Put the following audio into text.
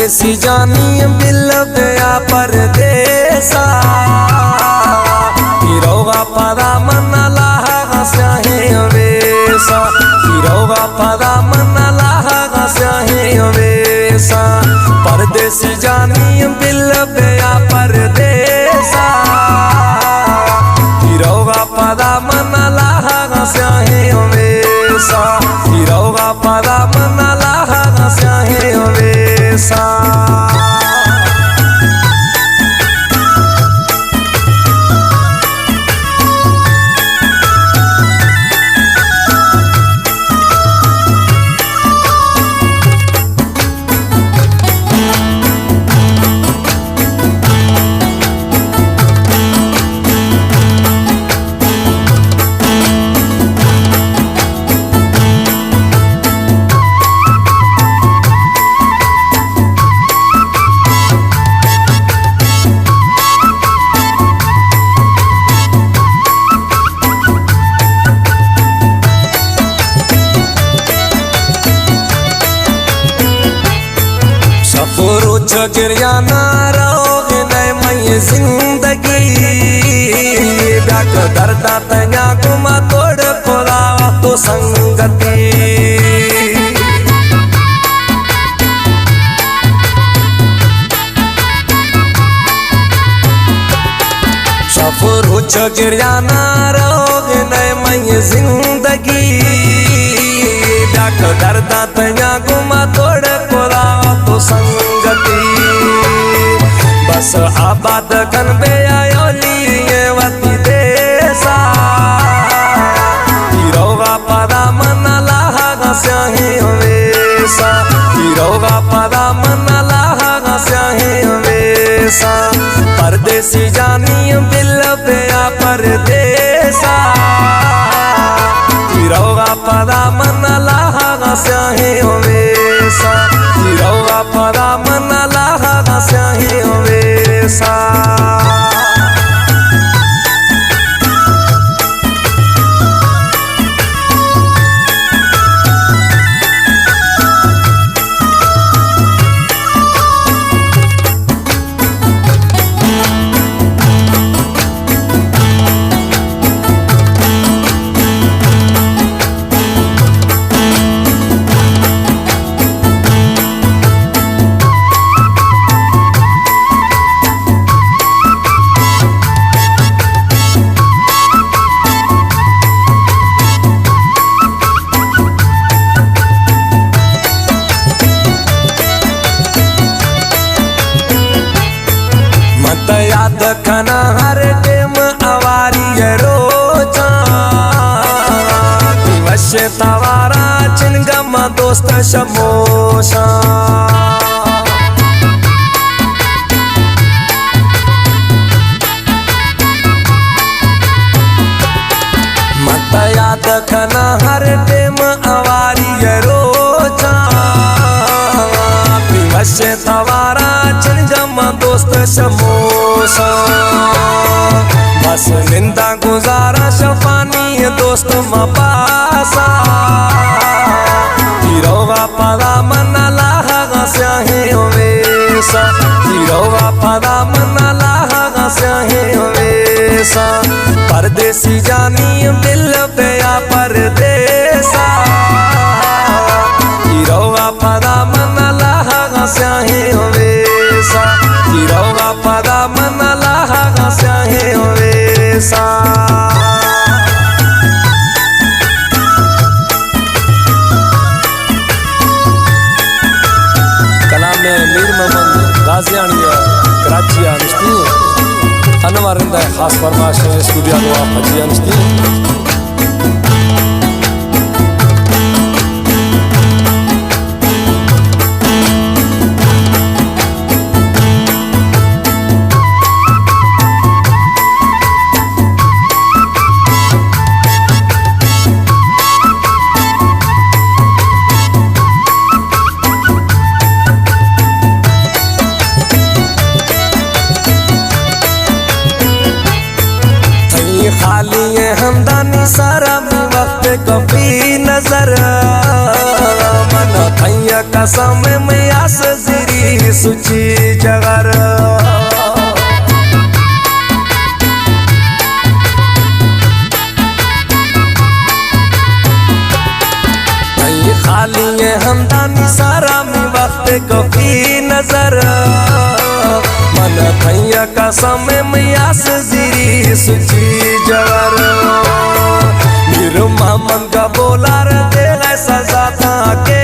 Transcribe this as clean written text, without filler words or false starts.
परदेसी जानी बिल गया परदेसा हिरोगा पदा मन लाहा स्याहे वेसा हिरोगा पदा मन लाहा स्याहे वेसा परदेसी जानी बिल गया परदेसा हिरोगा पदा मन लाहा स्याहे वेसा हिरोगा पदा मन लाहा स्याहे वेसा। गिरिया ना रहोगे नए मई जिंदगी ब्याक दर्दा तया गुमा तोड़ खोलावा तो संगति सफर गिरिया ना रहोगे नए मई जिंदगी ब्याक दर्दा तया गुमा तोड़ खोलावा तो संगति बस आबाद कन बे आयोली वती देसा हिरोगा पदा मन लाहा स्याहे वेसा हिरोगा पदा मन लाहा स्याहे वेसा परदेसी जानी बिल गया परदेसा हिरोगा पदा मन लाहा स्याहे वेसा हिरोगा पदा मन लाहा स्याहे वेसा। याद खना हर टेम आवारी रोचा दिवस तवारा चिनगम दोस्त शमोशा मत याद खना हर टेम आवारी रोचा दिवस तवारा चिनगम दोस्त शमोशा बस निंदा गुजारा शफानी दोस्त मपासा हिरोगा पदा मन लाहा स्याहे वेसा हिरोगा पदा मन लाहा स्याहे वेसा परदेसी जानी बिल गया परदेसा हिरोगा पदा मन लाहा स्याहे वेसा हिरोगा पदा मन लाहा स्याहे वेसा। कलाम मीर मोहम्मद गाजियानिया कराची आनिश्ती अनवरिंदा खास फरमाश स्टूडियो नुआ फजी आनिश्ती खाली हमदानी सारा वक्त कभी नजर मन भैया कसम में आस जिरी जिरी सुची जगर खाली है हमदानी सारा मी वक्त कफी नजर मन भैया का समय मैया से जिरी सुची जगर मेरो मामन का बोला रे दे सजा था के